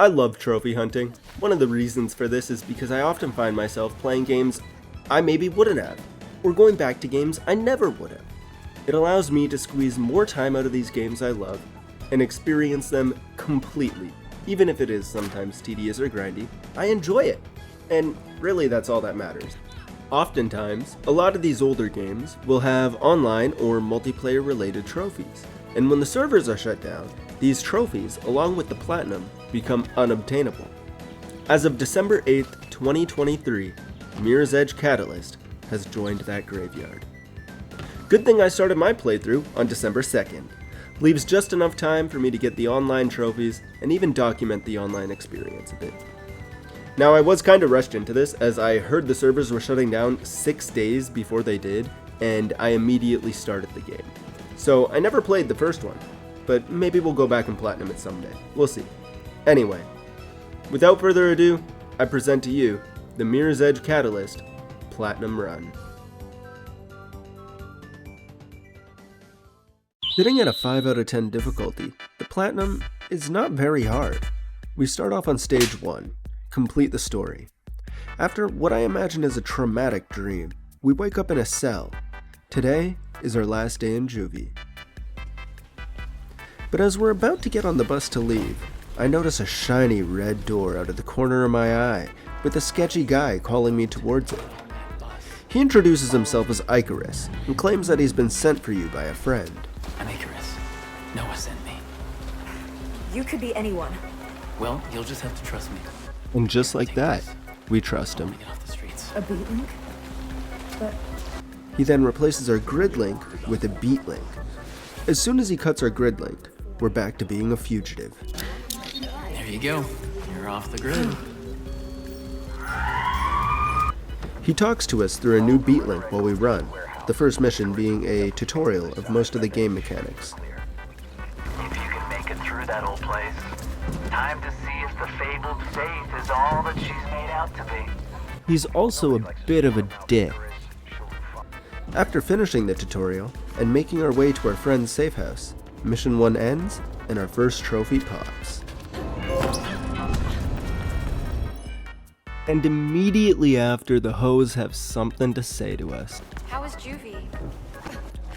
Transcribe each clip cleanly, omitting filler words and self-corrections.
I love trophy hunting. One of the reasons for this is because I often find myself playing games I maybe wouldn't have, or going back to games I never would have. It allows me to squeeze more time out of these games I love and experience them completely. Even if it is sometimes tedious or grindy, I enjoy it. And really that's all that matters. Oftentimes, a lot of these older games will have online or multiplayer related trophies. And when the servers are shut down, these trophies, along with the platinum, become unobtainable. As of December 8th, 2023, Mirror's Edge Catalyst has joined that graveyard. Good thing I started my playthrough on December 2nd. Leaves just enough time for me to get the online trophies and even document the online experience a bit. Now I was kinda rushed into this as I heard the servers were shutting down 6 days before they did, and I immediately started the game. So I never played the first one, but maybe we'll go back and platinum it someday. We'll see. Anyway, without further ado, I present to you the Mirror's Edge Catalyst Platinum Run. Sitting at a 5 out of 10 difficulty, the platinum is not very hard. We start off on stage 1, complete the story. After what I imagine is a traumatic dream, we wake up in a cell. Today is our last day in juvie. But as we're about to get on the bus to leave, I notice a shiny red door out of the corner of my eye, with a sketchy guy calling me towards it. He introduces himself as Icarus, and claims that he's been sent for you by a friend. I'm Icarus. Noah sent me. You could be anyone. Well, you'll just have to trust me. And just like that, we trust I'm him. gonna get off the streets. A beat link? But He then replaces our grid link with a beat link. As soon as he cuts our grid link, we're back to being a fugitive. There you go. You're off the grid. He talks to us through a new beat link while we run, the first mission being a tutorial of most of the game mechanics. If you can make it through that old place, time to see if the fabled Faith is all that she's made out to be. He's also a bit of a dick. After finishing the tutorial and making our way to our friend's safe house, Mission 1 ends and our first trophy pops. And immediately after, the hoes have something to say to us. how is juvie?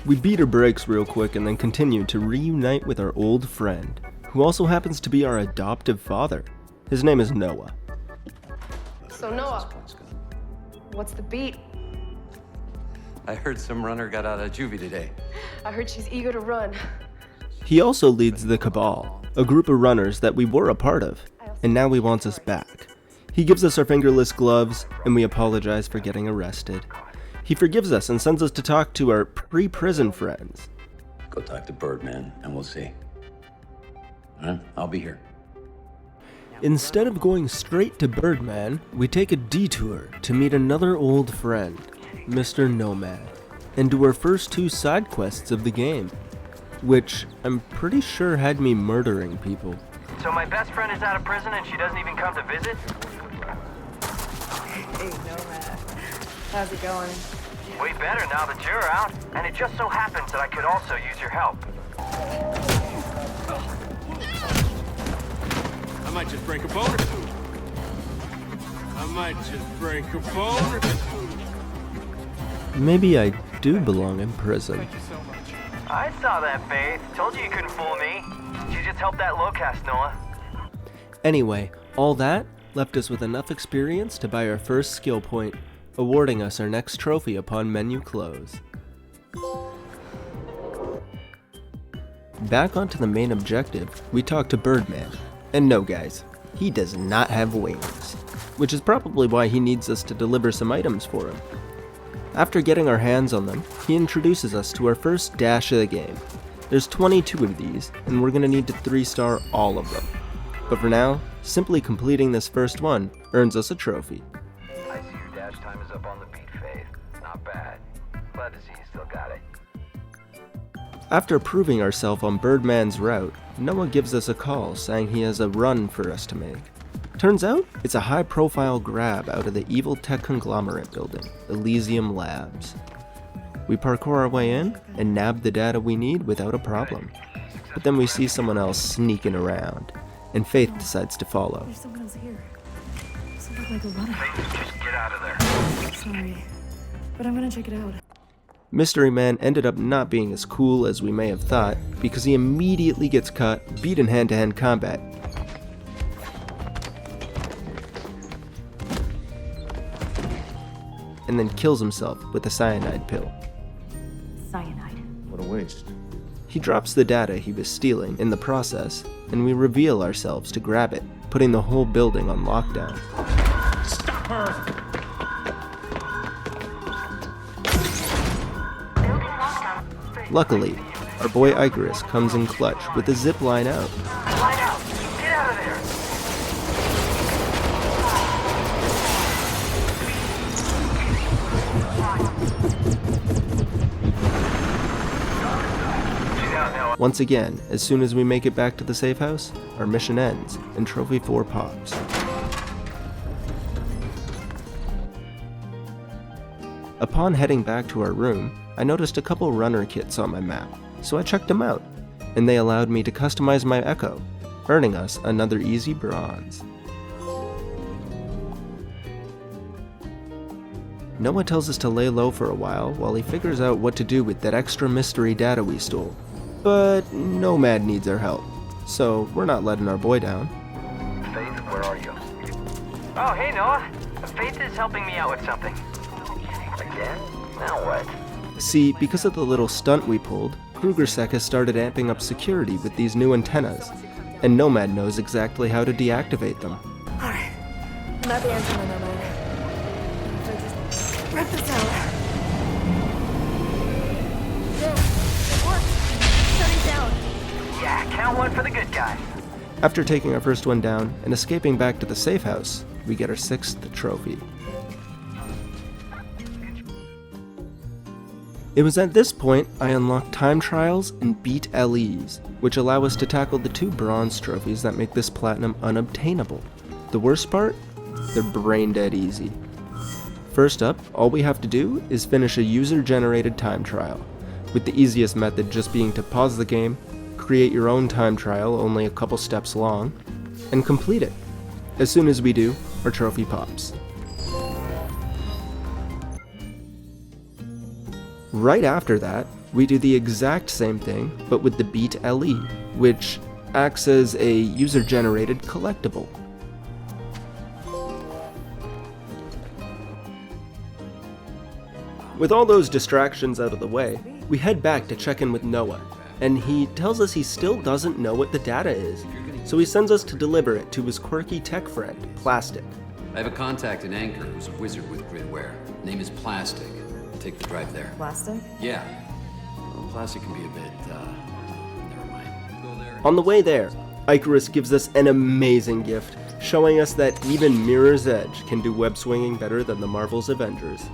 We beat our brakes real quick and then continue to reunite with our old friend, who also happens to be our adoptive father. His name is Noah. So Noah, what's the beat? I heard some runner got out of juvie today. I heard she's eager to run. He also leads the Cabal, a group of runners that we were a part of, and now he wants us back. He gives us our fingerless gloves, and we apologize for getting arrested. He forgives us and sends us to talk to our pre-prison friends. Go talk to Birdman, and we'll see. I'll be here. Instead of going straight to Birdman, we take a detour to meet another old friend, Mr. Nomad, and do our first 2 side quests of the game, which I'm pretty sure had me murdering people. So my best friend is out of prison and she doesn't even come to visit? Hey, Nomad. How's it going? Way better now that you're out, and it just so happens that I could also use your help. I might just break a bone or two. I might just break a bone or two. Maybe I do belong in prison. I saw that, Faith. Told you couldn't fool me. You just helped that lowcast, Noah. Anyway, all that left us with enough experience to buy our first skill point, awarding us our next trophy upon menu close. Back onto the main objective, we talk to Birdman. And no guys, he does not have wings, which is probably why he needs us to deliver some items for him. After getting our hands on them, he introduces us to our first dash of the game. There's 22 of these, and we're gonna need to 3-star all of them. But for now, simply completing this first one earns us a trophy. I see your dash time is up on the beat, Faith. Not bad. Glad to see you still got it. After proving ourselves on Birdman's route, Noah gives us a call saying he has a run for us to make. Turns out, it's a high-profile grab out of the evil tech conglomerate building, Elysium Labs. We parkour our way in and nab the data we need without a problem. But then we see someone else sneaking around, and Faith decides to follow. There's someone else here. Doesn't look like a runner. Just get out of there. Sorry, but I'm gonna check it out. Mystery Man ended up not being as cool as we may have thought, because he immediately gets caught, beat in hand-to-hand combat. And then kills himself with a cyanide pill. Cyanide. What a waste. He drops the data he was stealing in the process, and we reveal ourselves to grab it, putting the whole building on lockdown. Stop her! Luckily, our boy Icarus comes in clutch with a zip line out. Light out. Get out of there. She's out now. Once again, as soon as we make it back to the safe house, our mission ends and Trophy 4 pops. Upon heading back to our room, I noticed a couple runner kits on my map, so I checked them out, and they allowed me to customize my Echo, earning us another easy bronze. Noah tells us to lay low for a while he figures out what to do with that extra mystery data we stole, but Nomad needs our help, so we're not letting our boy down. Faith, where are you? Oh, hey, Noah. Faith is helping me out with something. Again? Now what? See, because of the little stunt we pulled, Krugersek has started amping up security with these new antennas, and Nomad knows exactly how to deactivate them. Alright. I'm at the antenna, Nomad. If I just rip this out. There. It worked. Shutting down. Yeah, count one for the good guy. After taking our first one down and escaping back to the safe house, we get our 6th trophy. It was at this point I unlocked time trials and beat LEs, which allow us to tackle the 2 bronze trophies that make this platinum unobtainable. The worst part? They're brain dead easy. First up, all we have to do is finish a user-generated time trial, with the easiest method just being to pause the game, create your own time trial only a couple steps long, and complete it. As soon as we do, our trophy pops. Right after that, we do the exact same thing, but with the Beat LE, which acts as a user-generated collectible. With all those distractions out of the way, we head back to check in with Noah, and he tells us he still doesn't know what the data is, so he sends us to deliver it to his quirky tech friend, Plastic. I have a contact in Anchor who's a wizard with gridware. Name is Plastic. Take the drive there. Plastic? Yeah. Well, Plastic can be a bit, never mind. Go there. On the way there, Icarus gives us an amazing gift, showing us that even Mirror's Edge can do web swinging better than the Marvel's Avengers.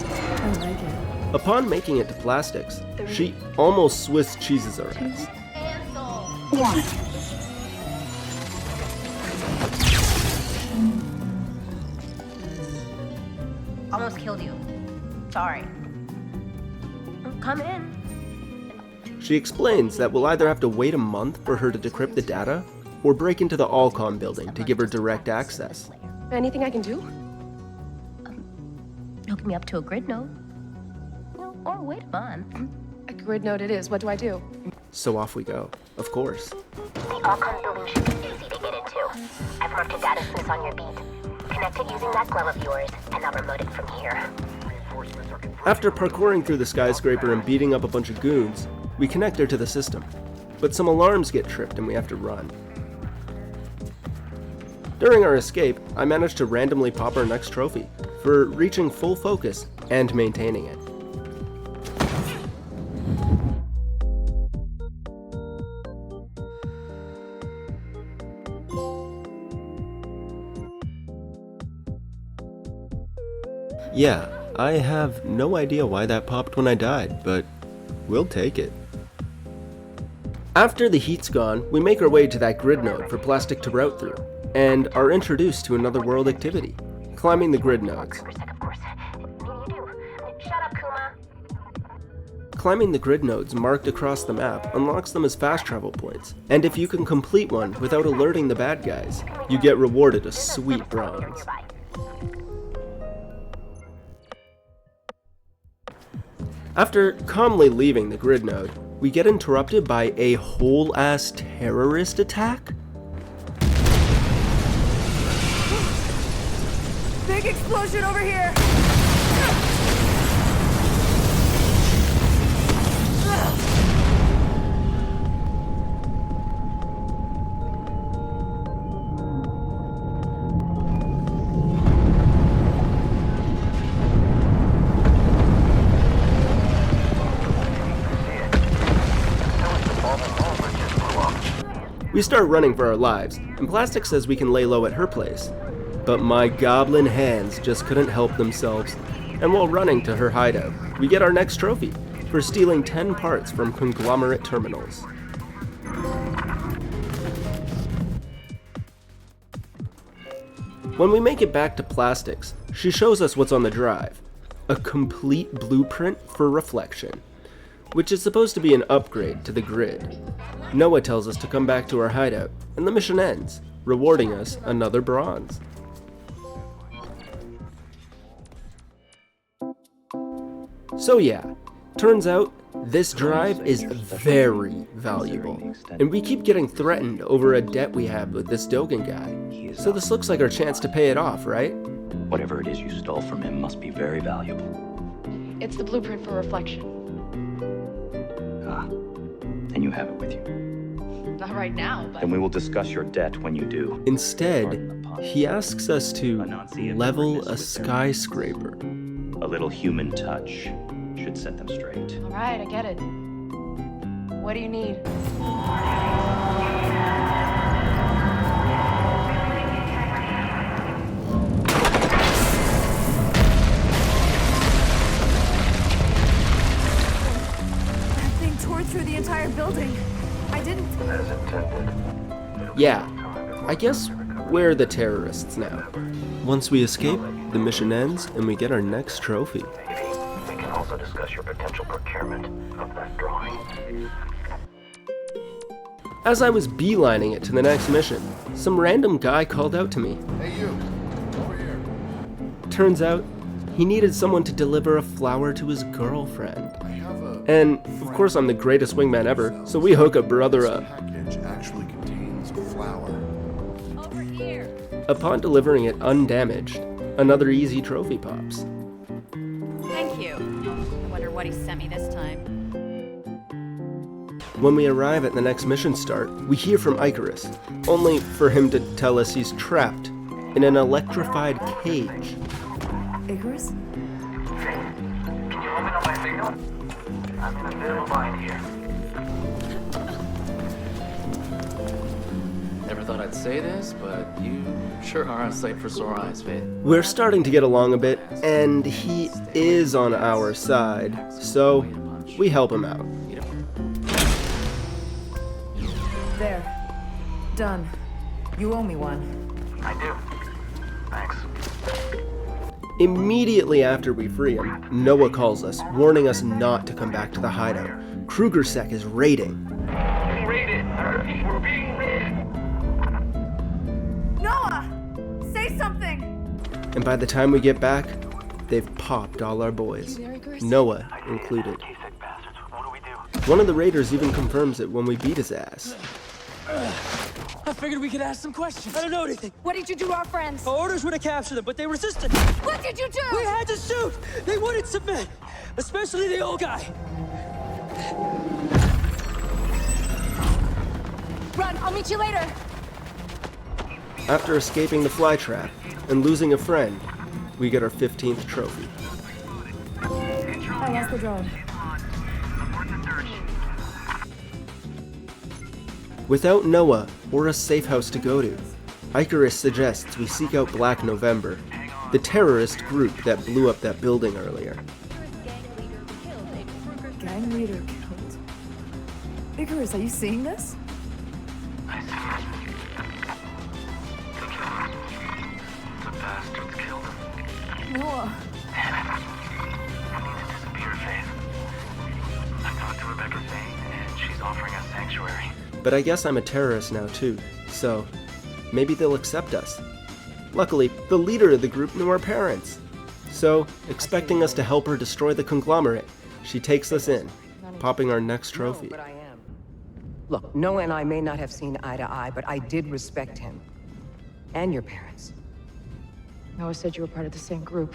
I like it. Upon making it to Plastics, she almost Swiss cheeses our ass. Almost killed you. Sorry. Come in. She explains that we'll either have to wait a month for her to decrypt the data, or break into the Allcom building to give her direct access. Anything I can do? Hook me up to a grid node. Or wait a month. A grid node it is. What do I do? So off we go, of course. The Allcom building should be easy to get into. I've marked a data smith on your beat. Connect it using that glove of yours, and I'll remote it from here. After parkouring through the skyscraper and beating up a bunch of goons, we connect her to the system. But some alarms get tripped and we have to run. During our escape, I managed to randomly pop our next trophy for reaching full focus and maintaining it. Yeah, I have no idea why that popped when I died, but we'll take it. After the heat's gone, we make our way to that grid node for Plastic to route through, and are introduced to another world activity, climbing the grid nodes. Of course. You do. Shut up, Kuma. Climbing the grid nodes marked across the map unlocks them as fast travel points, and if you can complete one without alerting the bad guys, you get rewarded a sweet bronze. After calmly leaving the grid node, we get interrupted by a whole-ass terrorist attack? Big explosion over here! We start running for our lives, and Plastic says we can lay low at her place. But my goblin hands just couldn't help themselves, and while running to her hideout, we get our next trophy for stealing 10 parts from conglomerate terminals. When we make it back to Plastics, she shows us what's on the drive. A complete blueprint for Reflection, which is supposed to be an upgrade to the grid. Noah tells us to come back to our hideout, and the mission ends, rewarding us another bronze. So yeah, turns out this drive is very valuable, and we keep getting threatened over a debt we have with this Dogen guy. So this looks like our chance to pay it off, right? Whatever it is you stole from him must be very valuable. It's the blueprint for Reflection. Ah, and you have it with you. Not right now, but... Then we will discuss your debt when you do. Instead, he asks us to level a skyscraper. A little human touch should set them straight. All right, I get it. What do you need? That thing tore through the entire building. I didn't... As intended. Yeah, I guess we're the terrorists now. Once we escape, the mission ends and we get our next trophy. We can also discuss your potential procurement of that drawing. As I was beelining it to the next mission, some random guy called out to me. Hey, you. Over here. Turns out, he needed someone to deliver a flower to his girlfriend. I have a... And, of course, I'm the greatest wingman ever, so we hook a brother up. This package actually contains a flower. Over here! Upon delivering it undamaged, another easy trophy pops. Thank you. I wonder what he sent me this time. When we arrive at the next mission start, we hear from Icarus, only for him to tell us he's trapped in an electrified cage. Icarus? Can you let me know my signal? I'm in a bit of a bind here. Never thought I'd say this, but you sure are a sight for sore eyes, Faith. We're starting to get along a bit, and he is on our side, so we help him out. There. Done. You owe me one. I do. Thanks. Immediately after we free him, Noah calls us, warning us not to come back to the hideout. Krugersek is raiding. Being raided. I repeat, we're being raided. Noah! Say something! And by the time we get back, they've popped all our boys, Noah included. Sick bastards. What do we do? One of the raiders even confirms it when we beat his ass. I figured we could ask some questions. I don't know anything. What did you do to our friends? Our orders were to capture them, but they resisted. What did you do? We had to shoot. They wouldn't submit, especially the old guy. Run, I'll meet you later. After escaping the flytrap and losing a friend, we get our 15th trophy. I lost the drone. Without Noah or a safe house to go to, Icarus suggests we seek out Black November, the terrorist group that blew up that building earlier. Gang leader killed. Icarus, are you seeing this? I see it. They killed him. The bastards killed him. Noah. Damn it. I need to disappear, Faith. sanctuary. But I guess I'm a terrorist now too, so maybe they'll accept us. Luckily, the leader of the group knew our parents. So, expecting us to help her destroy the conglomerate, she takes us in, popping our next trophy. No, but I am. Look, Noah and I may not have seen eye to eye, but I did respect him. And your parents. Noah said you were part of the same group.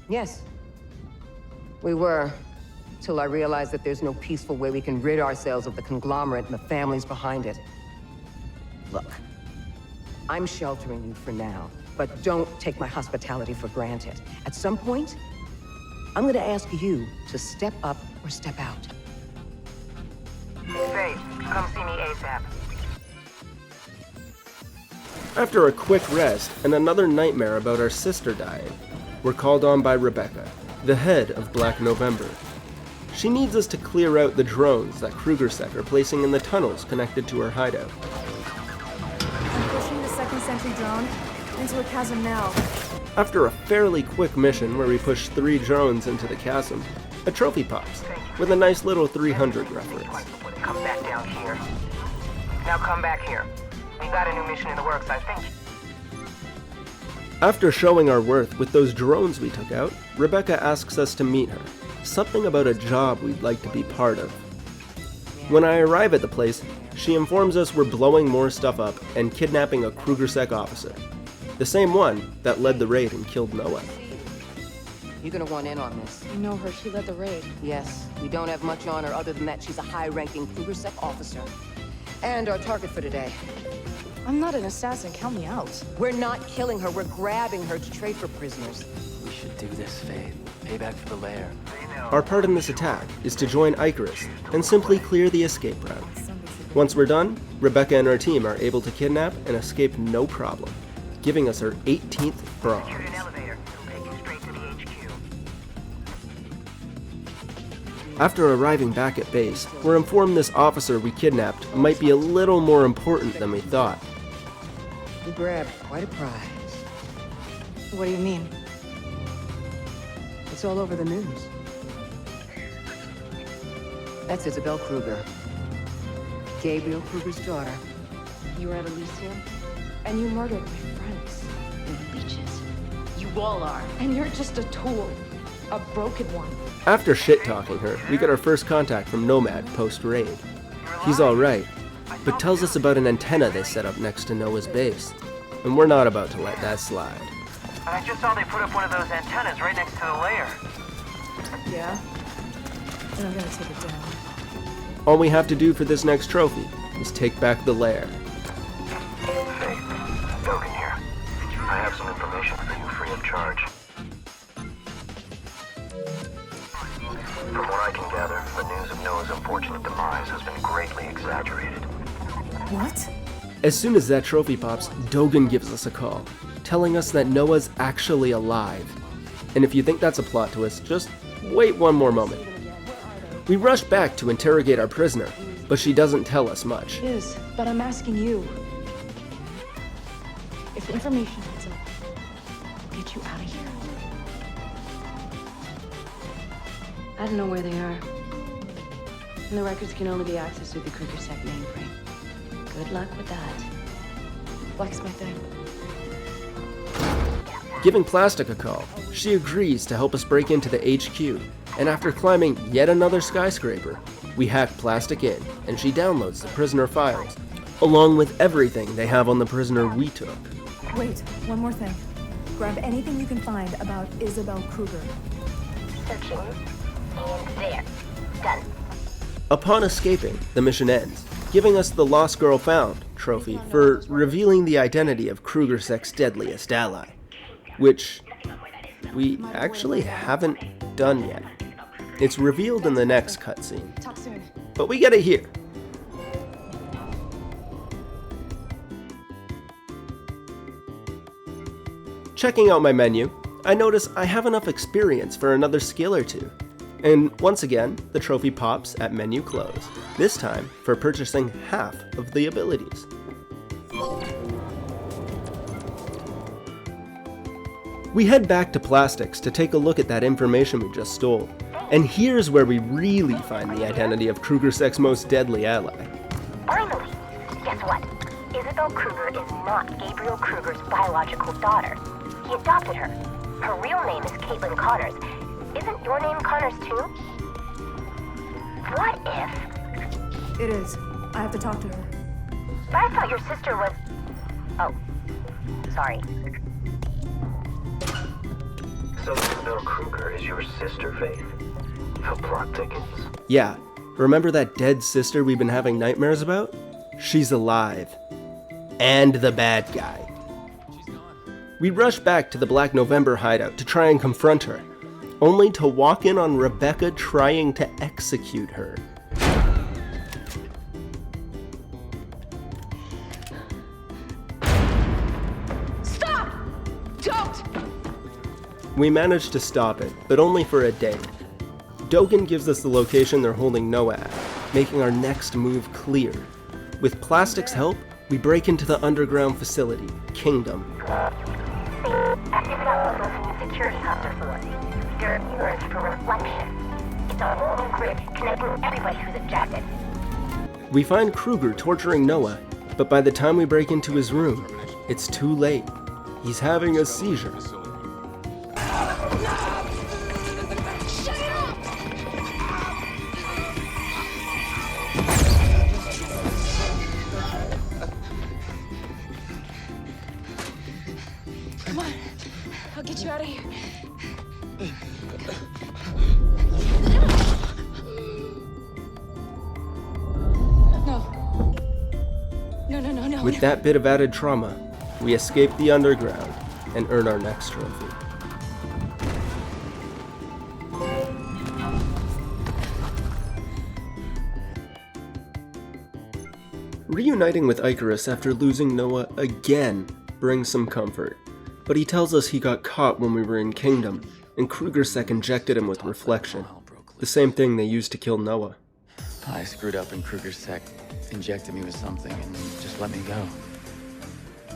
Yes. We were. Till I realized that there's no peaceful way we can rid ourselves of the conglomerate and the families behind it. Look, I'm sheltering you for now, but don't take my hospitality for granted. At some point, I'm gonna ask you to step up or step out. Faith, come see me ASAP. After a quick rest and another nightmare about our sister dying, we're called on by Rebecca, the head of Black November. She needs us to clear out the drones that KrugerSec are placing in the tunnels connected to her hideout. I'm pushing the second sentry drone into a chasm now. After a fairly quick mission where we push 3 drones into the chasm, a trophy pops, with a nice little 300 reference. Come back down here. Now come back here. We got a new mission in the works, I think. After showing our worth with those drones we took out, Rebecca asks us to meet her. Something about a job we'd like to be part of. When I arrive at the place, she informs us we're blowing more stuff up and kidnapping a KrugerSec officer. The same one that led the raid and killed Noah. You're gonna want in on this. I know her. She led the raid. Yes, we don't have much on her other than that she's a high-ranking KrugerSec officer. And our target for today. I'm not an assassin. Count me out. We're not killing her. We're grabbing her to trade for prisoners. We should do this, Faith. Payback for the lair. Our part in this attack is to join Icarus and simply clear the escape route. Once we're done, Rebecca and our team are able to kidnap and escape no problem, giving us our 18th bronze. After arriving back at base, we're informed this officer we kidnapped might be a little more important than we thought. We grabbed quite a prize. What do you mean? It's all over the news. That's Isabel Kruger. Gabriel Kruger's daughter. You were at Elysium, and you murdered my friends. You're leeches. You all are. And you're just a tool. A broken one. After shit-talking her, we get our first contact from Nomad post-raid. He's alright, but tells us about an antenna they set up next to Noah's base. And we're not about to let that slide. I just saw they put up one of those antennas right next to the lair. Yeah? Then I'm gonna take it down. All we have to do for this next trophy is take back the lair. Faith, Dogan here. I have some information for you free of charge. From what I can gather, the news of Noah's unfortunate demise has been greatly exaggerated. What? As soon as that trophy pops, Dogan gives us a call, telling us that Noah's actually alive. And if you think that's a plot twist, just wait one more moment. We rush back to interrogate our prisoner, but she doesn't tell us much. It is, but I'm asking you. If the information heads up, I'll get you out of here. I don't know where they are. And the records can only be accessed through the KrugerSec mainframe. Good luck with that. Blacksmithing. Giving Plastic a call, she agrees to help us break into the HQ, and after climbing yet another skyscraper, we hack Plastic in, and she downloads the prisoner files, along with everything they have on the prisoner we took. Wait, one more thing. Grab anything you can find about Isabel Kruger. Searching. And there. Done. Upon escaping, the mission ends, giving us the Lost Girl Found trophy for revealing the identity of KrugerSec's deadliest ally, which we actually haven't done yet. It's revealed in the next cutscene, Talk soon. but we get it here. Checking out my menu, I notice I have enough experience for another skill or two. And once again, the trophy pops at menu close, this time for purchasing half of the abilities. We head back to Plastics to take a look at that information we just stole. And here's where we really find the identity of KrugerSec's most deadly ally. what? Isabel Kruger is not Gabriel Kruger's biological daughter. He adopted her. Her real name is Caitlin Connors. Isn't your name Connors too? What if... It is. I have to talk to her. But I thought your sister was... Oh. Sorry. So Isabel Kruger is your sister, Faith? The plot thickens. Yeah, remember that dead sister we've been having nightmares about? She's alive. And the bad guy. We rush back to the Black November hideout to try and confront her, only to walk in on Rebecca trying to execute her. Stop! Don't! We manage to stop it, but only for a day. Dogen gives us the location they're holding Noah at, making our next move clear. With Plastic's help, we break into the underground facility, Kingdom. Security hubs are for. They're mirrors for reflection. It's a whole new grid connecting everybody who's ejected. We find Kruger torturing Noah, but by the time we break into his room, it's too late. He's having a seizure. Come on. I'll get you out of here. No. With that bit of added trauma, we escape the underground and earn our next trophy. Reuniting with Icarus after losing Noah again brings some comfort, but he tells us he got caught when we were in Kingdom, and KrugerSec injected him with reflection, the same thing they used to kill Noah. I screwed up and KrugerSec injected me with something and just let me go.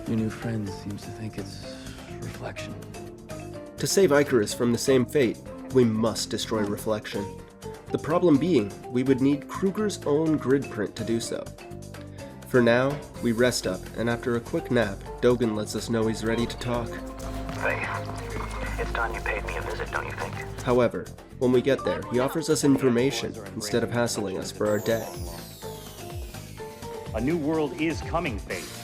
Your new friend seems to think it's reflection. To save Icarus from the same fate, we must destroy reflection. The problem being, we would need Kruger's own grid print to do so. For now, we rest up, and after a quick nap, Dogen lets us know he's ready to talk. Faith, it's time you paid me a visit, don't you think? However, when we get there, he offers us information instead of hassling us for our debt. A new world is coming, Faith.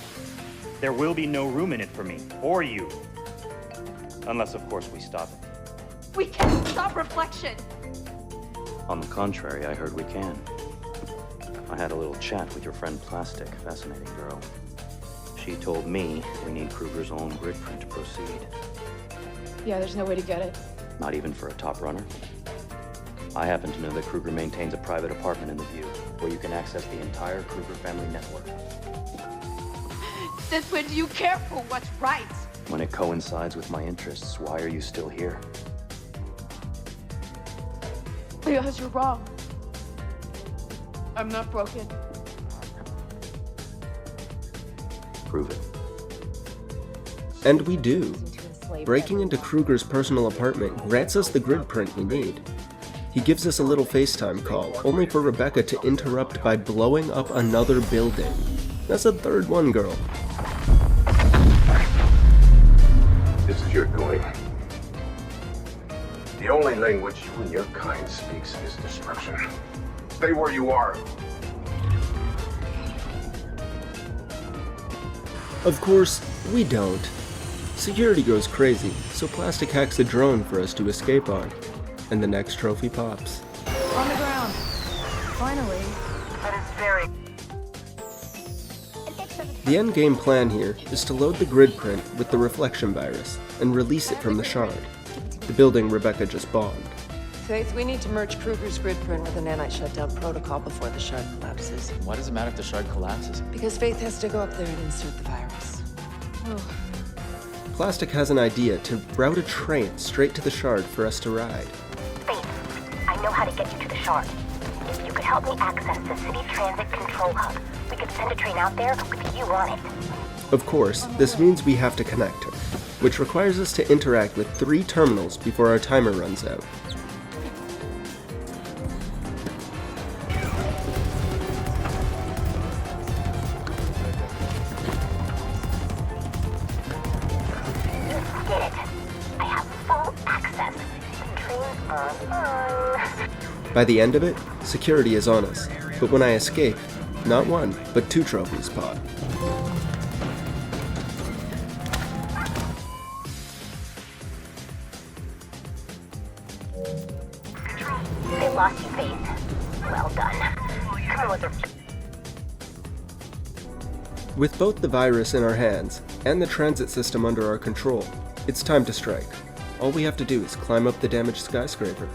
There will be no room in it for me, or you. Unless, of course, we stop it. We can't stop reflection! On the contrary, I heard we can. I had a little chat with your friend Plastic, fascinating girl. She told me we need Kruger's own grid print to proceed. Yeah, there's no way to get it. Not even for a top runner. I happen to know that Kruger maintains a private apartment in the View, where you can access the entire Kruger family network. Since when do you care for what's right? When it coincides with my interests, why are you still here? Because you're wrong. I'm not broken. Prove it. And we do. Breaking into Kruger's personal apartment grants us the grid print we need. He gives us a little FaceTime call, only for Rebecca to interrupt by blowing up another building. That's a third one, girl. This is your doing. The only language you and your kind speaks is destruction. Stay where you are. Of course, we don't. Security goes crazy, so Plastic hacks a drone for us to escape on. And the next trophy pops. On the ground. Finally. That is very... The endgame plan here is to load the grid print with the reflection virus and release it from the shard, the building Rebecca just bombed. Faith, we need to merge Kruger's grid print with the nanite shutdown protocol before the shard collapses. Why does it matter if the shard collapses? Because Faith has to go up there and insert the virus. Oh. Plastic has an idea to route a train straight to the shard for us to ride. Faith, I know how to get you to the shard. If you could help me access the city transit control hub, we could send a train out there with you on it. Of course, this means we have to connect her, which requires us to interact with 3 terminals before our timer runs out. By the end of it, security is on us, but when I escape, not one, but 2 trophies pop. They lost you, Faith. Well done. Come with her. With both the virus in our hands and the transit system under our control, it's time to strike. All we have to do is climb up the damaged skyscraper.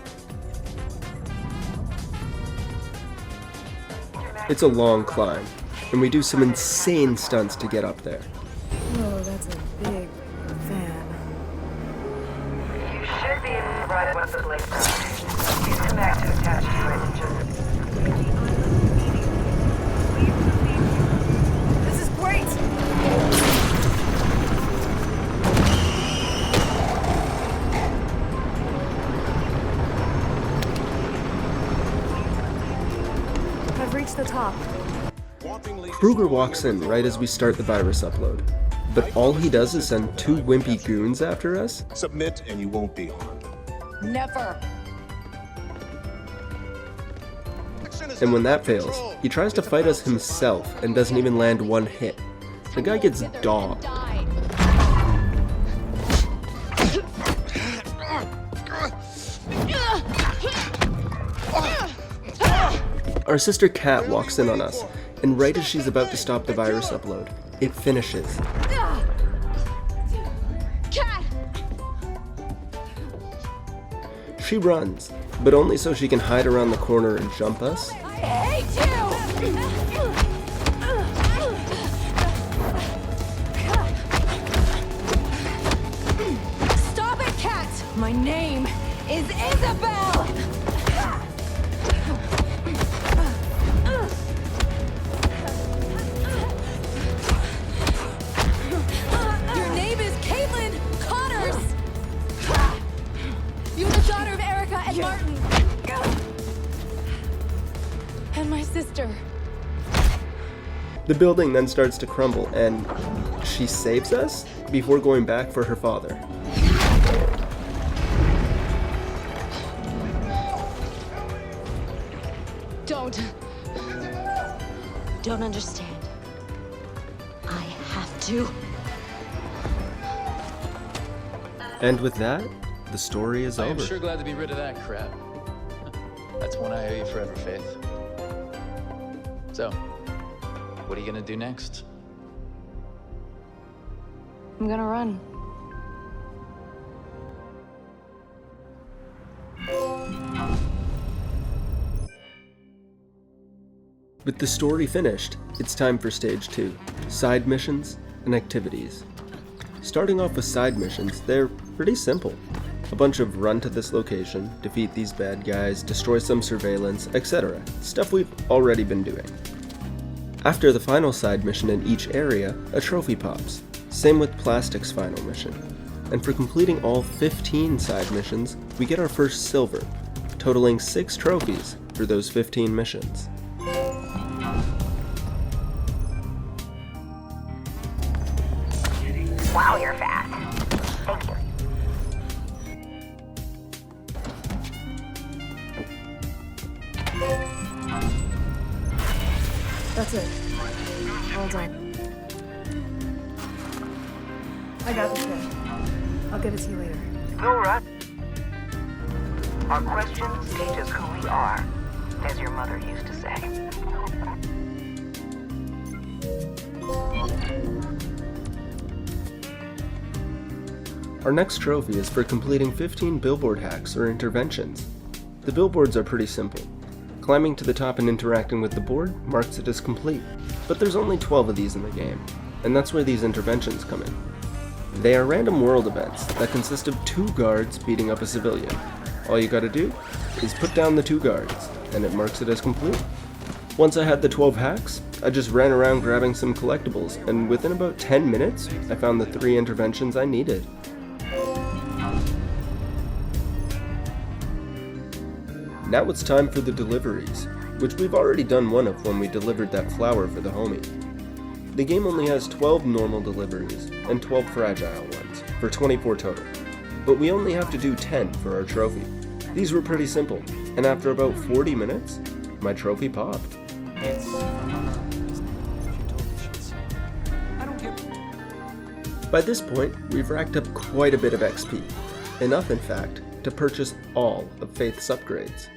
It's a long climb, and we do some insane stunts to get up there. Oh, that's a big fan. You should be able to ride once the blade's out. Use the mag to attach to it and just... This is great! I've reached the top. Kruger walks in right as we start the virus upload, but all he does is send 2 wimpy goons after us? Submit and you won't be harmed. Never! And when that fails, he tries to fight us himself and doesn't even land 1 hit. The guy gets dogged. Our sister Kat walks in on us, and right as she's about to stop the virus upload, it finishes. Cat! She runs, but only so she can hide around the corner and jump us. I hate you! Stop it, Cat! My name is Isabel! Your name is Caitlin Connors! You're the daughter of Erica and Martin. And my sister. The building then starts to crumble, and she saves us before going back for her father. Don't understand. I have to. And with that, the story is over. I'm sure glad to be rid of that crap. That's one I owe you forever, Faith. So, what are you gonna do next? I'm gonna run. With the story finished, it's time for stage 2, side missions and activities. Starting off with side missions, they're pretty simple. A bunch of run to this location, defeat these bad guys, destroy some surveillance, etc. Stuff we've already been doing. After the final side mission in each area, a trophy pops. Same with Plastic's final mission. And for completing all 15 side missions, we get our first silver, totaling 6 trophies for those 15 missions. Wow, you're fast. Thank you. That's it. All done. I got this guy. I'll give it to you later. No rush. Our questions teach us who we are, as your mother used to say. Our next trophy is for completing 15 billboard hacks or interventions. The billboards are pretty simple. Climbing to the top and interacting with the board marks it as complete, but there's only 12 of these in the game, and that's where these interventions come in. They are random world events that consist of 2 guards beating up a civilian. All you gotta do is put down the 2 guards, and it marks it as complete. Once I had the 12 hacks, I just ran around grabbing some collectibles, and within about 10 minutes, I found the 3 interventions I needed. Now it's time for the deliveries, which we've already done one of when we delivered that flower for the homie. The game only has 12 normal deliveries and 12 fragile ones, for 24 total, but we only have to do 10 for our trophy. These were pretty simple, and after about 40 minutes, my trophy popped. By this point, we've racked up quite a bit of XP, enough in fact to purchase all of Faith's upgrades.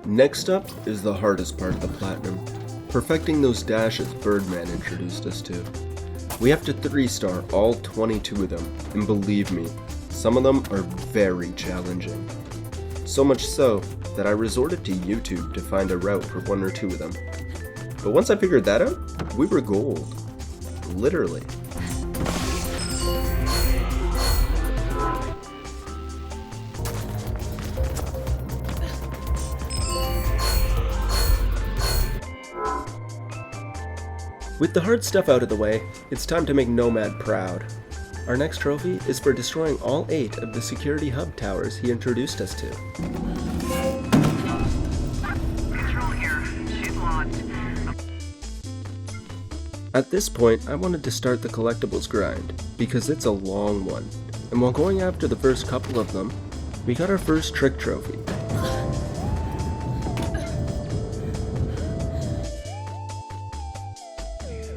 Next up is the hardest part of the Platinum, perfecting those dashes Birdman introduced us to. We have to 3-star all 22 of them, and believe me, some of them are very challenging. So much so that I resorted to YouTube to find a route for 1 or 2 of them. But once I figured that out, we were gold. Literally. With the hard stuff out of the way, it's time to make Nomad proud. Our next trophy is for destroying all 8 of the security hub towers he introduced us to. Control here. Ship launched. At this point, I wanted to start the collectibles grind, because it's a long one, and while going after the first couple of them, we got our first trick trophy.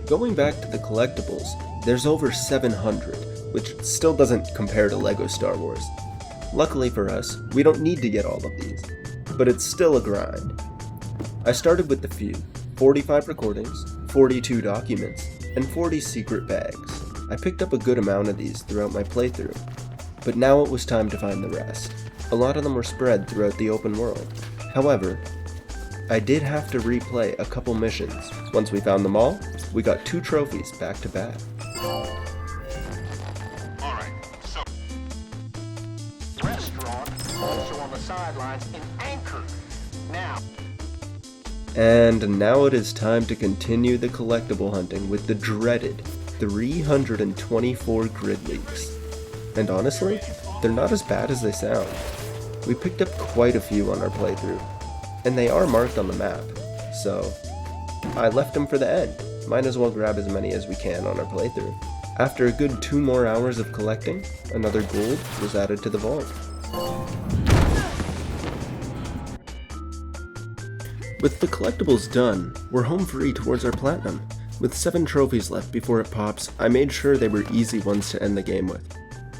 Going back to the collectibles, there's over 700, which still doesn't compare to LEGO Star Wars. Luckily for us, we don't need to get all of these, but it's still a grind. I started with the few, 45 recordings, 42 documents, and 40 secret bags. I picked up a good amount of these throughout my playthrough, but now it was time to find the rest. A lot of them were spread throughout the open world. However, I did have to replay a couple missions. Once we found them all, we got 2 trophies back to back. Alright, so restaurant also on the sidelines in Anchor. Now. And now it is time to continue the collectible hunting with the dreaded 324 grid leaks. And honestly, they're not as bad as they sound. We picked up quite a few on our playthrough, and they are marked on the map, so I left them for the end. Might as well grab as many as we can on our playthrough. After a good 2 more hours of collecting, another gold was added to the vault. With the collectibles done, we're home free towards our platinum. With 7 trophies left before it pops, I made sure they were easy ones to end the game with.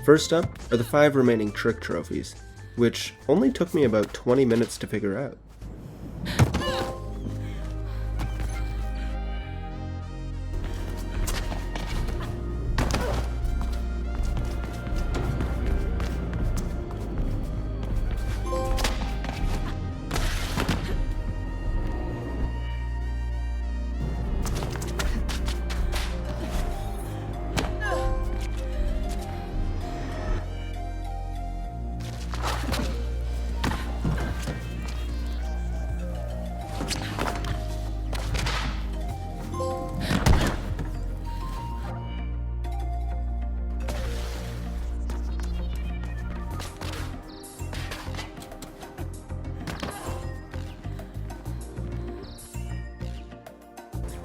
First up are the 5 remaining trick trophies, which only took me about 20 minutes to figure out.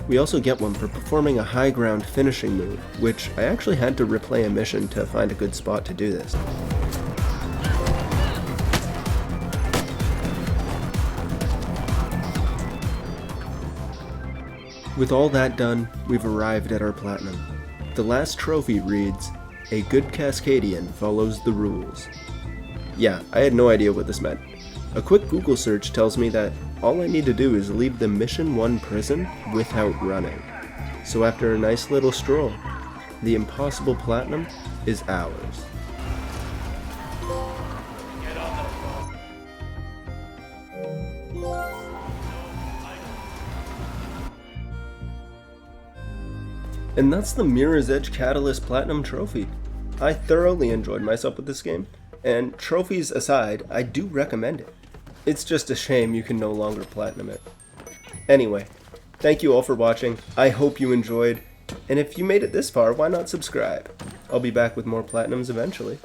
We also get one for performing a high ground finishing move, which I actually had to replay a mission to find a good spot to do this. With all that done, we've arrived at our platinum. The last trophy reads, "A good Cascadian follows the rules." Yeah, I had no idea what this meant. A quick Google search tells me that all I need to do is leave the Mission 1 prison without running. So after a nice little stroll, the impossible platinum is ours. And that's the Mirror's Edge Catalyst Platinum Trophy. I thoroughly enjoyed myself with this game, and trophies aside, I do recommend it. It's just a shame you can no longer platinum it. Anyway, thank you all for watching. I hope you enjoyed, and if you made it this far, why not subscribe? I'll be back with more platinums eventually.